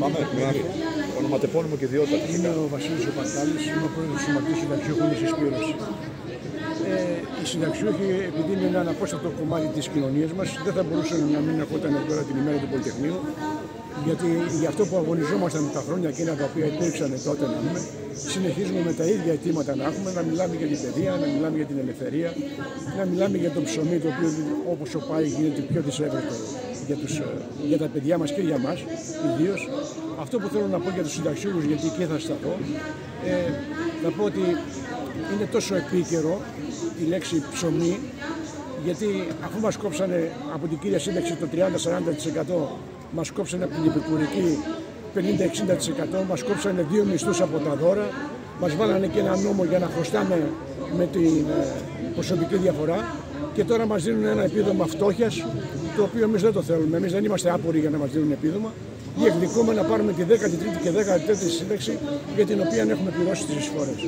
Πάμε, ονοματεπώνυμο και ιδιότητα. Είμαι ο Βασίλης ο Πατάλης, είμαι ο πρόεδρος του Σωματείου Συνταξιούχων της Συσπήρωσης. Οι συνταξιούχοι, επειδή είναι ένα αναπόσπαστο κομμάτι της κοινωνίας μας, δεν θα μπορούσαν να μην ερχόταν εδώ πέρα την ημέρα του Πολυτεχνείου, γιατί για αυτό που αγωνιζόμασταν τα χρόνια εκείνα τα οποία υπήρξαν τότε να πούμε, συνεχίζουμε με τα ίδια αιτήματα να έχουμε, να μιλάμε για την παιδεία, να μιλάμε για την ελευθερία, να μιλάμε για το ψωμί, το οποίο όπως ο ΠΑΗ γίνεται πιο δυσέβρετο για τα παιδιά μας και για μας ιδίως. Αυτό που θέλω να πω για τους συνταξιούχους, γιατί εκεί θα σταθώ, θα πω ότι είναι τόσο επίκαιρο η λέξη ψωμί, γιατί αφού μας κόψανε από την κύρια σύνταξη το 30-40%, μας κόψανε από την επικουρική 50-60%, μας κόψανε 2 μισθούς από τα δώρα, μας βάλανε και ένα νόμο για να χρωστάμε με την προσωπική διαφορά και τώρα μας δίνουν ένα επίδομα φτώχειας, το οποίο εμείς δεν το θέλουμε. Εμείς δεν είμαστε άποροι για να μας δίνουν επίδομα. Διεκδικούμε να πάρουμε τη 13η και 14η σύνταξη για την οποία έχουμε πληρώσει τις εισφορές.